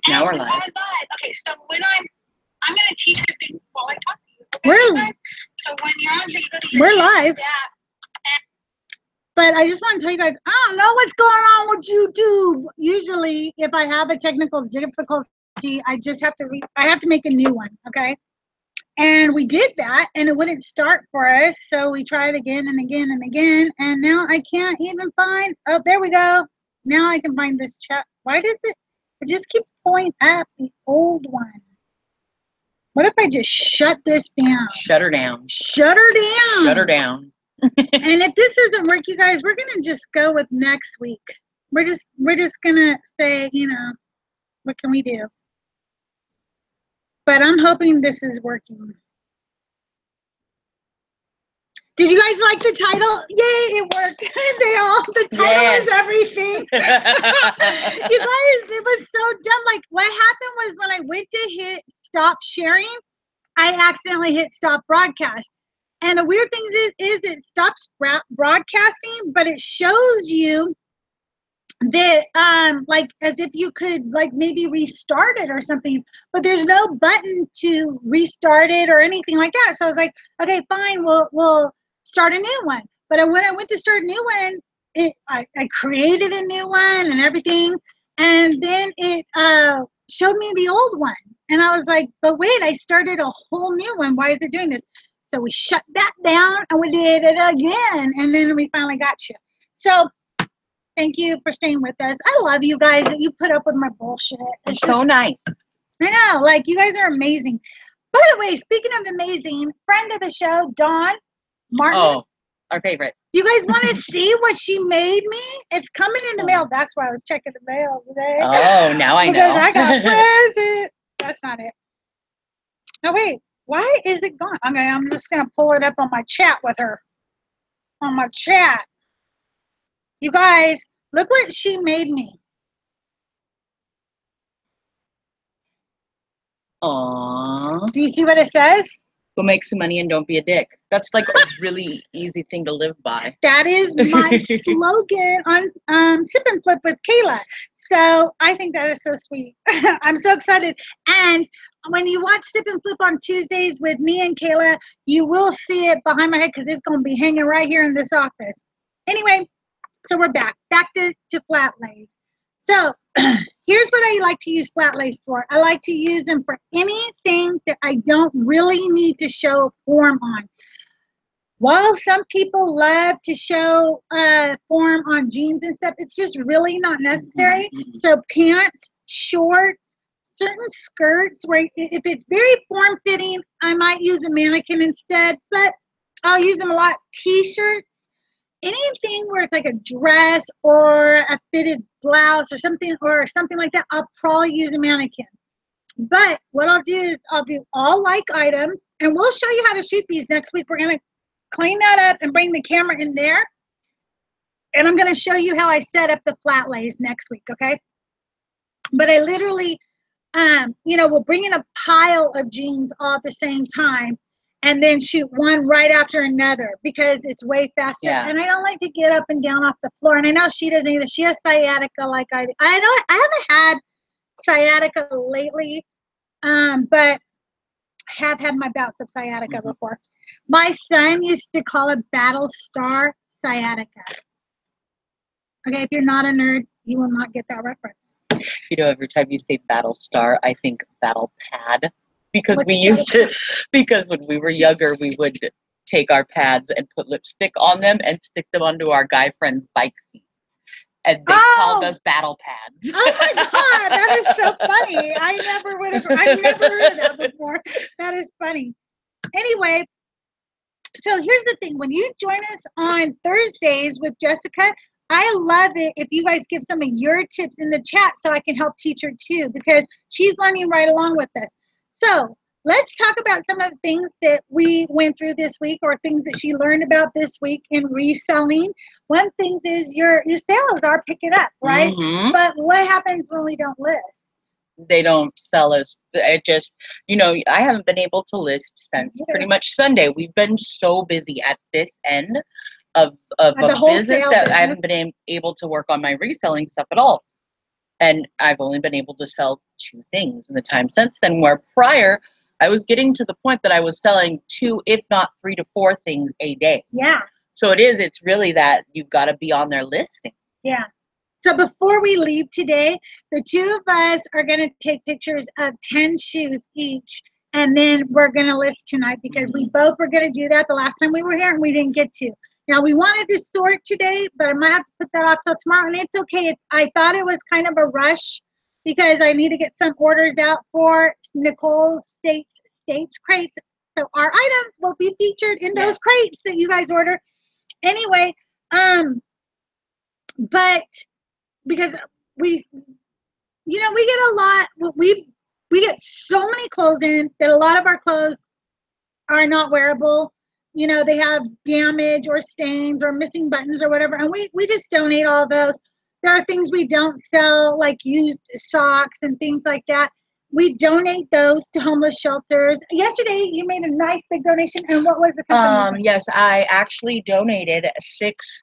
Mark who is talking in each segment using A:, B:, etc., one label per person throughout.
A: Now we're live.
B: Okay, so when I'm going to teach you things while I talk to you. Okay,
C: We're
B: so when you're on video,
C: we're live.
B: Yeah.
C: But I just want to tell you guys, I don't know what's going on with YouTube. Usually, if I have a technical difficulty, I just have to I have to make a new one, okay? And we did that, and it wouldn't start for us, so we tried again and again and again, and now I can't even find. Oh, there we go. Now I can find this chat. Why does it? It just keeps pulling up the old one. What if I just shut this down?
A: Shut her down.
C: Shut her down.
A: Shut her down.
C: And if this doesn't work, you guys, we're gonna just go with next week. We're just gonna say, you know, what can we do? But I'm hoping this is working. Did you guys like the title? Yay, it worked. The title is everything. You guys, it was so dumb. Like, what happened was when I went to hit stop sharing, I accidentally hit stop broadcast. And the weird thing is it stops broadcasting, but it shows you that, like, as if you could, like, maybe restart it or something. But there's no button to restart it or anything like that. So I was like, okay, fine, we'll start a new one. But when I went to start a new one, I created a new one and everything, and then it showed me the old one, and I was like, but wait, I started a whole new one. Why is it doing this? So we shut that down and we did it again, and then we finally got you. So thank you for staying with us. I love you guys that you put up with my bullshit.
A: It's so nice.
C: I know, like, you guys are amazing. By the way, speaking of amazing, friend of the show, Dawn Martin.
A: Oh, our favorite.
C: You guys want to see what she made me? It's coming in the mail. That's why I was checking the mail today.
A: Oh, now I know.
C: Because I got a present. That's not it. No, wait. Why is it gone? Okay, I'm just going to pull it up on my chat with her. On my chat. You guys, look what she made me.
A: Aww.
C: Do you see what it says?
A: Go make some money and don't be a dick. That's like a really easy thing to live by.
C: That is my slogan on Sip and Flip with Kayla. So I think that is so sweet. I'm so excited. And when you watch Sip and Flip on Tuesdays with me and Kayla, you will see it behind my head because it's going to be hanging right here in this office. Anyway, so we're back to flat lays. So here's what I like to use flat lays for. I like to use them for anything that I don't really need to show form on. While some people love to show form on jeans and stuff, it's just really not necessary.
A: Mm-hmm.
C: So pants, shorts, certain skirts, where if it's very form-fitting, I might use a mannequin instead, but I'll use them a lot. T-shirts, anything where it's like a dress or a fitted blouse or something like that, I'll probably use a mannequin. But what I'll do is I'll do all like items, and we'll show you how to shoot these next week. We're going to clean that up and bring the camera in there. And I'm going to show you how I set up the flat lays next week, okay? But I literally, will bring in a pile of jeans all at the same time and then shoot one right after another because it's way faster.
A: Yeah.
C: And I don't like to get up and down off the floor. And I know she doesn't either. She has sciatica like I do. I haven't had sciatica lately, but I have had my bouts of sciatica before. My son used to call it battle star sciatica. Okay, if you're not a nerd, you will not get that reference.
A: You know, every time you say battle star, I think battle pad. Because because when we were younger, we would take our pads and put lipstick on them and stick them onto our guy friends' bike seats. And they called us battle pads.
C: Oh my God, that is so funny. I've never heard of that before. That is funny. Anyway, so here's the thing. When you join us on Thursdays with Jessica, I love it if you guys give some of your tips in the chat so I can help teach her too, because she's learning right along with us. So let's talk about some of the things that we went through this week or things that she learned about this week in reselling. One thing is your sales are picking up, right?
A: Mm-hmm.
C: But what happens when we don't list?
A: They don't sell us. It just, I haven't been able to list since pretty much Sunday. We've been so busy at this end of a business that I haven't been able to work on my reselling stuff at all. And I've only been able to sell 2 things in the time since then, where prior I was getting to the point that I was selling 2, if not 3 to 4 things a day.
C: Yeah.
A: So it's really that you've got to be on their listing.
C: Yeah. So before we leave today, the 2 of us are going to take pictures of 10 shoes each, and then we're going to list tonight because we both were going to do that the last time we were here and we didn't get to. Now, we wanted to sort today, but I might have to put that off till tomorrow, and it's okay. I thought it was kind of a rush because I need to get some orders out for Nicole's States crates. So our items will be featured in those crates that you guys order. Anyway, but because we get a lot, we get so many clothes in that a lot of our clothes are not wearable. They have damage or stains or missing buttons or whatever, and we just donate all those. There are things we don't sell, like used socks and things like that. We donate those to homeless shelters. Yesterday, you made a nice big donation, and what was the company's name?
A: Yes, I actually donated 6.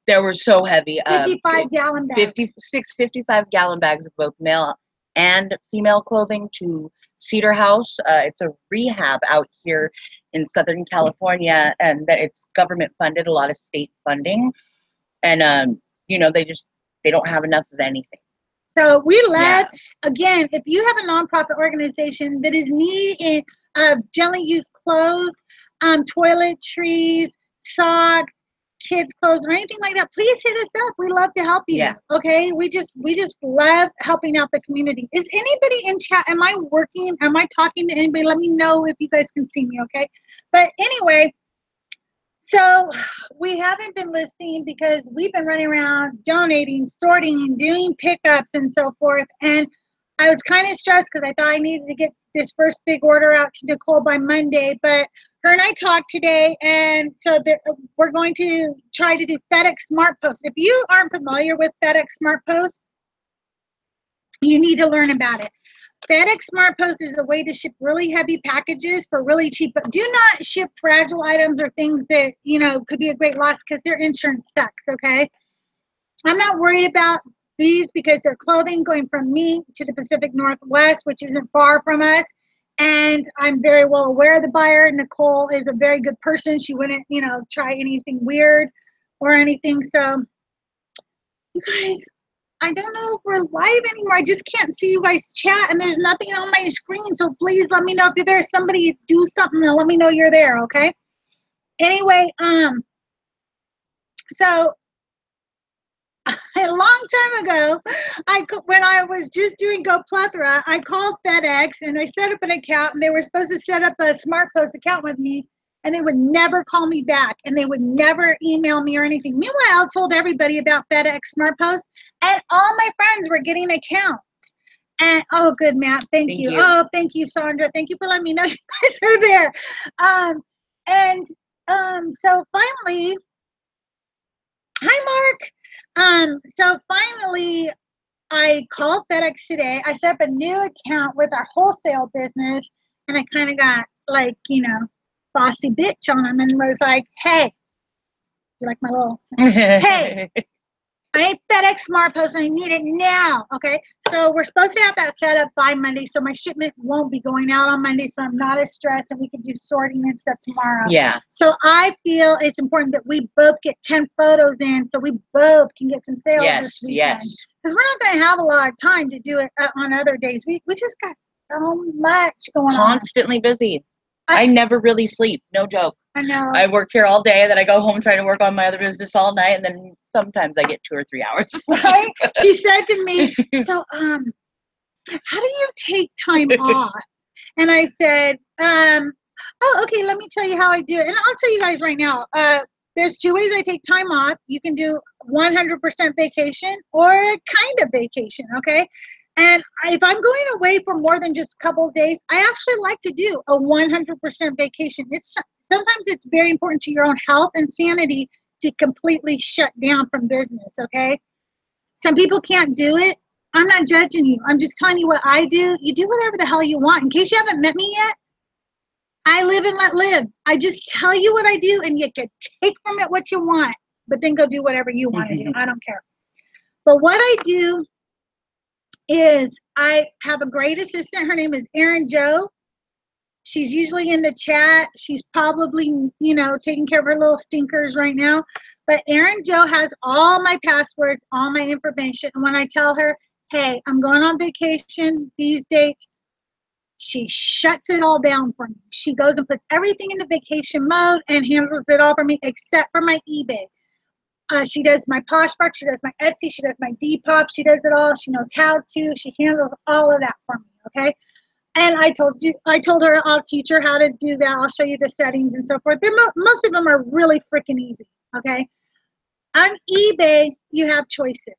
A: They were so heavy.
C: 55-gallon bags.
A: 55-gallon bags of both male and female clothing to Cedar House. It's a rehab out here in Southern California, and that it's government funded, a lot of state funding, and they don't have enough of anything.
C: So we love, again, if you have a nonprofit organization that is needing gently used clothes, toiletries, socks, kids' clothes, or anything like that, please hit us up. We love to help you.
A: Yeah.
C: Okay. We just love helping out the community. Is anybody in chat? Am I working? Am I talking to anybody? Let me know if you guys can see me. Okay. But anyway, so we haven't been listing because we've been running around donating, sorting, doing pickups and so forth. And I was kind of stressed because I thought I needed to get this first big order out to Nicole by Monday, but her and I talked today, and so we're going to try to do FedEx SmartPost. If you aren't familiar with FedEx SmartPost, you need to learn about it. FedEx SmartPost is a way to ship really heavy packages for really cheap, but do not ship fragile items or things that, could be a great loss because their insurance sucks, okay? I'm not worried about these because they're clothing going from me to the Pacific Northwest, which isn't far from us. And I'm very well aware of the buyer. Nicole is a very good person. She wouldn't, try anything weird or anything. So, you guys, I don't know if we're live anymore. I just can't see you guys chat, and there's nothing on my screen. So please let me know if you're there. Somebody do something and let me know you're there, okay? Anyway, so a long time ago, when I was just doing Go Plethora, I called FedEx and I set up an account, and they were supposed to set up a SmartPost account with me, and they would never call me back, and they would never email me or anything. Meanwhile, I told everybody about FedEx SmartPost, and all my friends were getting accounts. And oh, good, Matt, thank you. Oh, thank you, Sandra. Thank you for letting me know you guys are there. So finally, hi, Mark. So finally, I called FedEx today. I set up a new account with our wholesale business, and I kind of got bossy bitch on them and was like, hey, you like my little, hey, I need FedEx SmartPost and I need it now. Okay. So we're supposed to have that set up by Monday. So my shipment won't be going out on Monday. So I'm not as stressed, and we can do sorting and stuff tomorrow.
A: Yeah.
C: So I feel it's important that we both get 10 photos in so we both can get some sales this weekend.
A: Yes.
C: Because we're not going to have a lot of time to do it on other days. We just got so much going on.
A: Constantly busy. I never really sleep. No joke.
C: I know.
A: I work here all day, then I go home trying to work on my other business all night, and then sometimes I get 2 or 3 hours of sleep.
C: Right? She said to me, so, how do you take time off? And I said, oh, okay, let me tell you how I do it. And I'll tell you guys right now, there's 2 ways I take time off. You can do 100% vacation or kind of vacation, okay? And if I'm going away for more than just a couple of days, I actually like to do a 100% vacation. Sometimes it's very important to your own health and sanity to completely shut down from business, okay? Some people can't do it. I'm not judging you. I'm just telling you what I do. You do whatever the hell you want. In case you haven't met me yet, I live and let live. I just tell you what I do, and you can take from it what you want, but then go do whatever you want to do. I don't care. But what I do is I have a great assistant. Her name is Erin Joe. She's usually in the chat. She's probably, taking care of her little stinkers right now. But Erin Joe has all my passwords, all my information. And when I tell her, hey, I'm going on vacation these dates, she shuts it all down for me. She goes and puts everything in the vacation mode and handles it all for me except for my eBay. She does my Poshmark, she does my Etsy, she does my Depop, she does it all. She knows how to. She handles all of that for me, okay? And I told her I'll teach her how to do that. I'll show you the settings and so forth. Most of them are really freaking easy, okay? On eBay, you have choices.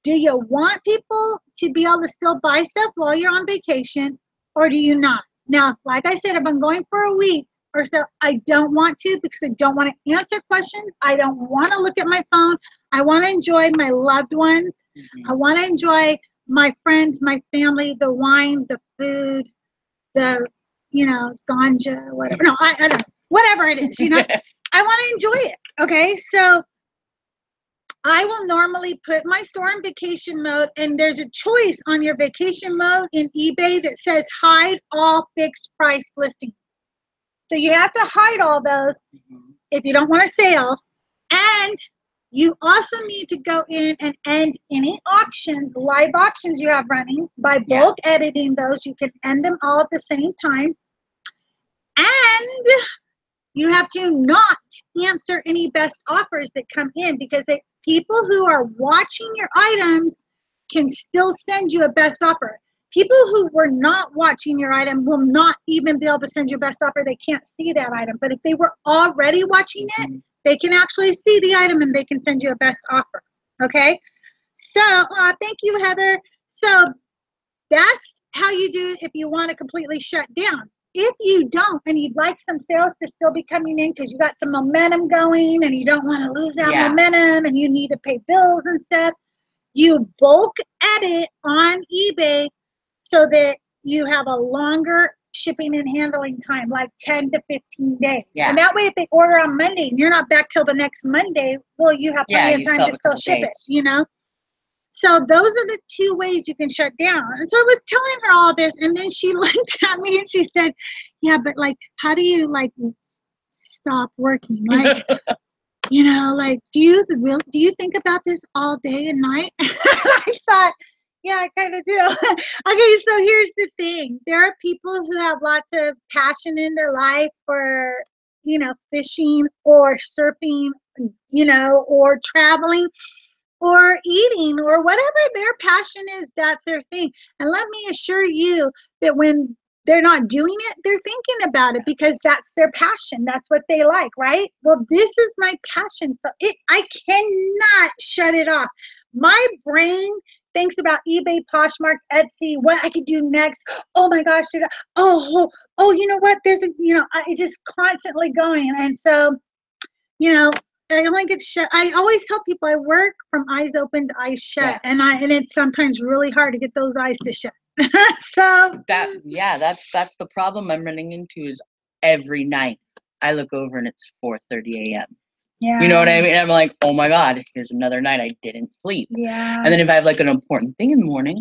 C: Do you want people to be able to still buy stuff while you're on vacation, or do you not? Now, like I said, I've been going for a week or so. I don't want to because I don't want to answer questions. I don't want to look at my phone. I want to enjoy my loved ones. I want to enjoy my friends, my family, the wine, the food, the, ganja, whatever. No, I don't know. Whatever it is, I want to enjoy it. Okay. So I will normally put my store in vacation mode, and there's a choice on your vacation mode in eBay that says hide all fixed price listings. So you have to hide all those if you don't want to sell. And you also need to go in and end any auctions, live auctions you have running. By bulk editing those, you can end them all at the same time. And you have to not answer any best offers that come in, because people who are watching your items can still send you a best offer. People who were not watching your item will not even be able to send you a best offer. They can't see that item. But if they were already watching it, they can actually see the item and they can send you a best offer. Okay? So, thank you, Heather. So that's how you do it if you want to completely shut down. If you don't, and you'd like some sales to still be coming in because you got some momentum going and you don't want to lose that momentum and you need to pay bills and stuff, you bulk edit on eBay so that you have a longer shipping and handling time, like 10 to 15 days. Yeah. And that way, if they order on Monday and you're not back till the next Monday, well, you have plenty of time to still ship it, So those are the two ways you can shut down. And so I was telling her all this, and then she looked at me and she said, yeah, but how do you stop working? Do you think about this all day and night? I thought, yeah, I kind of do. Okay, so here's the thing. There are people who have lots of passion in their life for, fishing or surfing, or traveling, or eating, or whatever their passion is, that's their thing. And let me assure you that when they're not doing it, they're thinking about it because that's their passion. That's what they like, right? Well, this is my passion. So I cannot shut it off. My brain thinks about eBay, Poshmark, Etsy, what I could do next. Oh my gosh, you know what? There's I just constantly going. And so, I only get shut. I always tell people I work from eyes open to eyes shut, and it's sometimes really hard to get those eyes to shut. So
A: that's the problem I'm running into is every night I look over and it's 4:30 a.m. Yeah. You know what I mean? I'm like, oh my God, here's another night I didn't sleep. Yeah. And then if I have an important thing in the morning,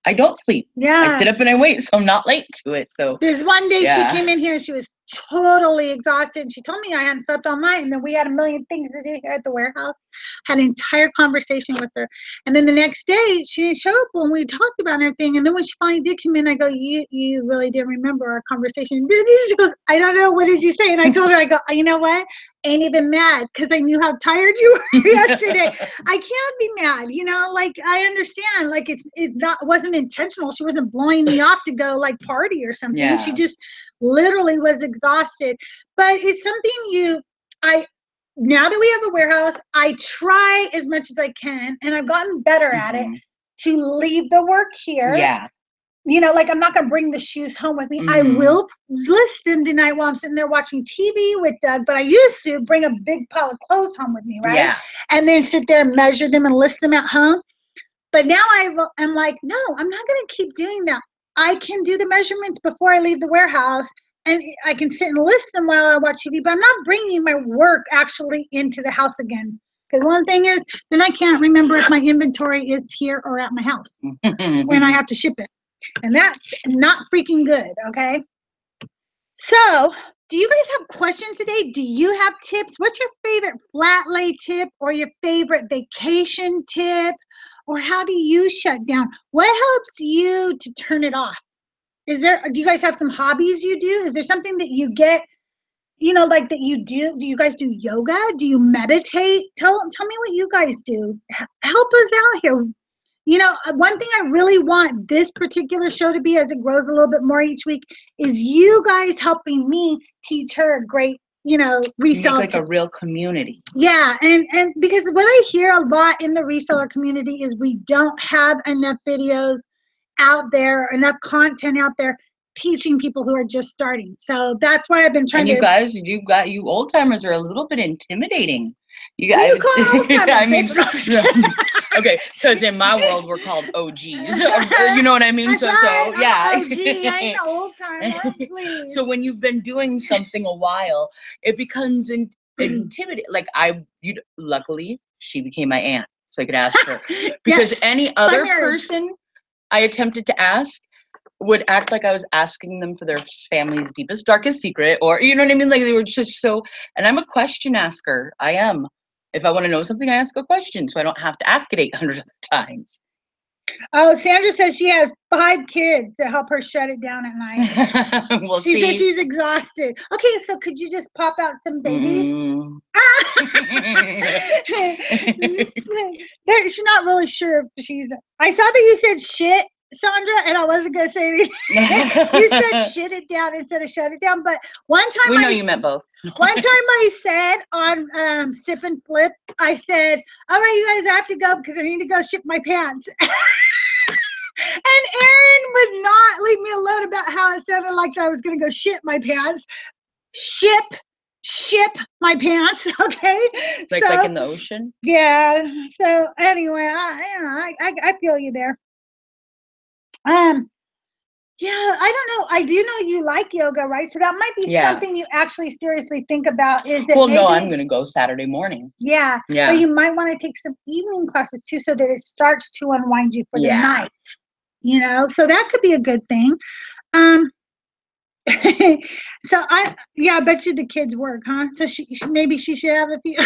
A: I don't sleep. Yeah. I sit up and I wait, so I'm not late to it. So
C: there's one day she came in here and she was totally exhausted. And she told me I hadn't slept all night. And then we had a million things to do here at the warehouse. Had an entire conversation with her. And then the next day she didn't show up when we talked about everything. And then when she finally did come in, I go, you really didn't remember our conversation, did you? She goes, I don't know. What did you say? And I told her, I go, you know what? Ain't even mad because I knew how tired you were yesterday. I can't be mad, I understand. It wasn't intentional. She wasn't blowing me off to go party or something. Yeah. She just literally was exhausted. But it's something now that we have a warehouse, I try as much as I can, and I've gotten better at it, to leave the work here. Yeah. I'm not going to bring the shoes home with me. I will list them tonight while I'm sitting there watching TV with Doug, but I used to bring a big pile of clothes home with me, right? Yeah. And then sit there and measure them and list them at home. But now I'm like, no, I'm not going to keep doing that. I can do the measurements before I leave the warehouse, and I can sit and list them while I watch TV, but I'm not bringing my work actually into the house again. Because one thing is, then I can't remember if my inventory is here or at my house when I have to ship it. And that's not freaking good, okay? So, do you guys have questions today? Do you have tips? What's your favorite flat lay tip or your favorite vacation tip? Or how do you shut down? What helps you to turn it off? Do you guys have some hobbies you do? Is there something that you get, like that you do? Do you guys do yoga? Do you meditate? Tell me what you guys do. Help us out here. One thing I really want this particular show to be, as it grows a little bit more each week, is you guys helping me teach her great, reseller.
A: Make like a real community.
C: Yeah, and because what I hear a lot in the reseller community is we don't have enough videos out there, enough content out there teaching people who are just starting. So that's why I've been trying
A: and you guys, you old timers are a little bit intimidating. You guys,
C: you call old timers,
A: I mean, okay, because in my world we're called OGs. You know what I mean?
C: That's
A: so
C: right.
A: yeah.
C: I'm OG, I ain't an old timer, please.
A: So when you've been doing something a while, it becomes intimidating. Like luckily she became my aunt, so I could ask her. Because
C: Yes,
A: any other person I attempted to ask would act like I was asking them for their family's deepest, darkest secret, or you know what I mean? Like they were just so, and I'm a question asker. I am. If I want to know something, I ask a question, so I don't have to ask it 800 other times.
C: Oh, Sandra says she has 5 kids to help her shut it down at night. She says she's exhausted. Okay, so could you just pop out some babies? She's not really sure if she's. I saw that you said shit, Sandra, and I wasn't gonna say anything. You said shit it down instead of shut it down. But one time
A: we know you meant both.
C: One time I said on Sip and Flip, I said, "All right, you guys, I have to go because I need to go ship my pants." And Erin would not leave me alone about how it sounded like I was gonna go shit my pants. Ship my pants, okay?
A: Like in the ocean.
C: Yeah. So anyway, I feel you there. Yeah, I don't know. I do know you like yoga, right? So that might be something you actually seriously think about.
A: No, I'm gonna go Saturday morning.
C: Yeah.
A: Yeah.
C: But you might want to take some evening classes too, so that it starts to unwind you for the night. So that could be a good thing. So I bet you the kids work, huh? So maybe she should have a few.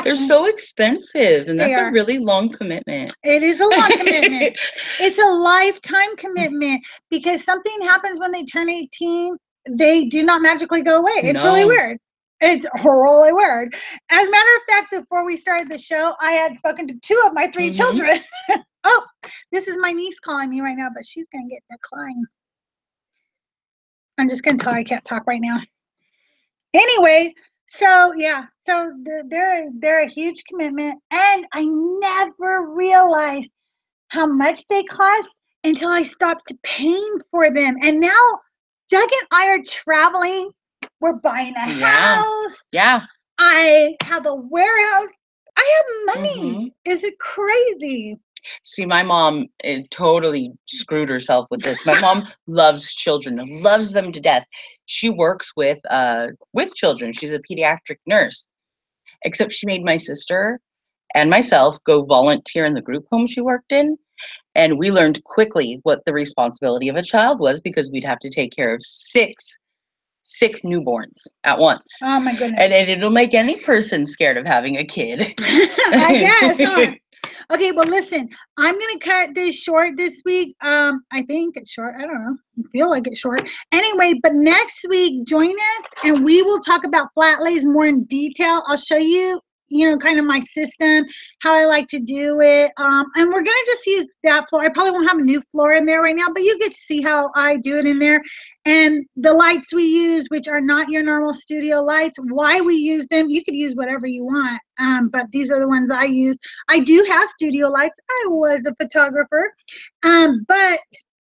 A: They're so expensive, and that's a really long commitment.
C: It is a long commitment. It's a lifetime commitment because something happens when they turn 18. They do not magically go away. It's really weird. It's really weird. As a matter of fact, before we started the show, I had spoken to 2 of my 3 children. Oh, this is my niece calling me right now, but she's gonna get declined. I'm just gonna tell her I can't talk right now. Anyway, so they're a huge commitment, and I never realized how much they cost until I stopped paying for them. And now Doug and I are traveling. We're buying a house.
A: Yeah.
C: I have a warehouse. I have money. Is it crazy?
A: See, my mom totally screwed herself with this. My mom loves children, loves them to death. She works with children. She's a pediatric nurse. Except she made my sister and myself go volunteer in the group home she worked in. And we learned quickly what the responsibility of a child was, because we'd have to take care of 6 sick newborns at once.
C: Oh my goodness.
A: And it'll make any person scared of having a kid.
C: I guess, huh? Okay, well, listen, I'm going to cut this short this week. I think it's short. I don't know. I feel like it's short. Anyway, but next week, join us, and we will talk about flat lays more in detail. I'll show you, kind of my system, how I like to do it. And we're going to just use that floor. I probably won't have a new floor in there right now, but you get to see how I do it in there. And the lights we use, which are not your normal studio lights, why we use them. You could use whatever you want, but these are the ones I use. I do have studio lights. I was a photographer, but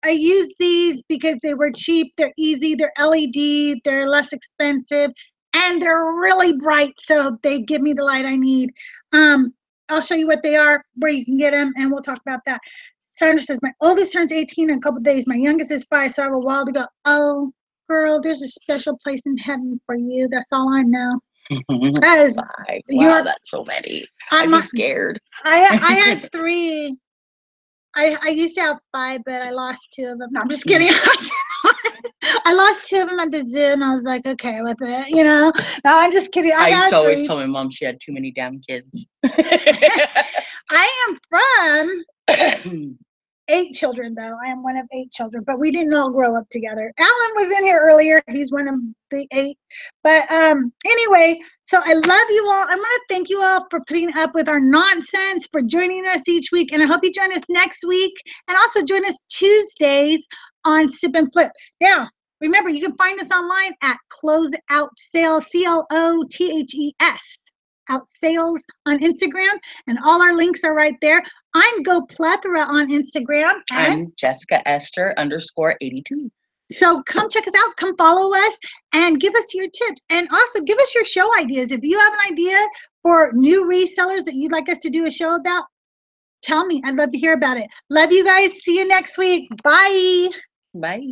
C: I use these because they were cheap. They're easy. They're LED. They're less expensive. And they're really bright, so they give me the light I need. I'll show you what they are, where you can get them, and we'll talk about that. Sandra says, my oldest turns 18 in a couple days. My youngest is 5, so I have a while to go. Oh, girl, there's a special place in heaven for you. That's all I know. Because
A: 5.
C: you're-
A: Wow, that's so many. I'd be scared.
C: I had 3. I used to have 5, but I lost 2 of them. No, I'm just kidding. I lost 2 of them at the zoo, and I was like, okay with it, you know. No, I'm just kidding.
A: I used
C: had
A: to always
C: 3.
A: tell my mom she had too many damn kids.
C: I am from 8 children, though. I am one of 8 children, but we didn't all grow up together. Alan was in here earlier. He's one of the 8. But anyway, so I love you all. I want to thank you all for putting up with our nonsense, for joining us each week. And I hope you join us next week. And also join us Tuesdays on Sip and Flip. Now, remember, you can find us online at Closeout Sales, CLOTHES. Out Sales on Instagram, and all our links are right there. I'm Go Plethora on Instagram. And
A: I'm Jessica Esther _82.
C: so come check us out, come follow us, and give us your tips. And also give us your show ideas. If you have an idea for new resellers that you'd like us to do a show about, tell me. I'd love to hear about it. Love you guys. See you next week. Bye.
A: Bye.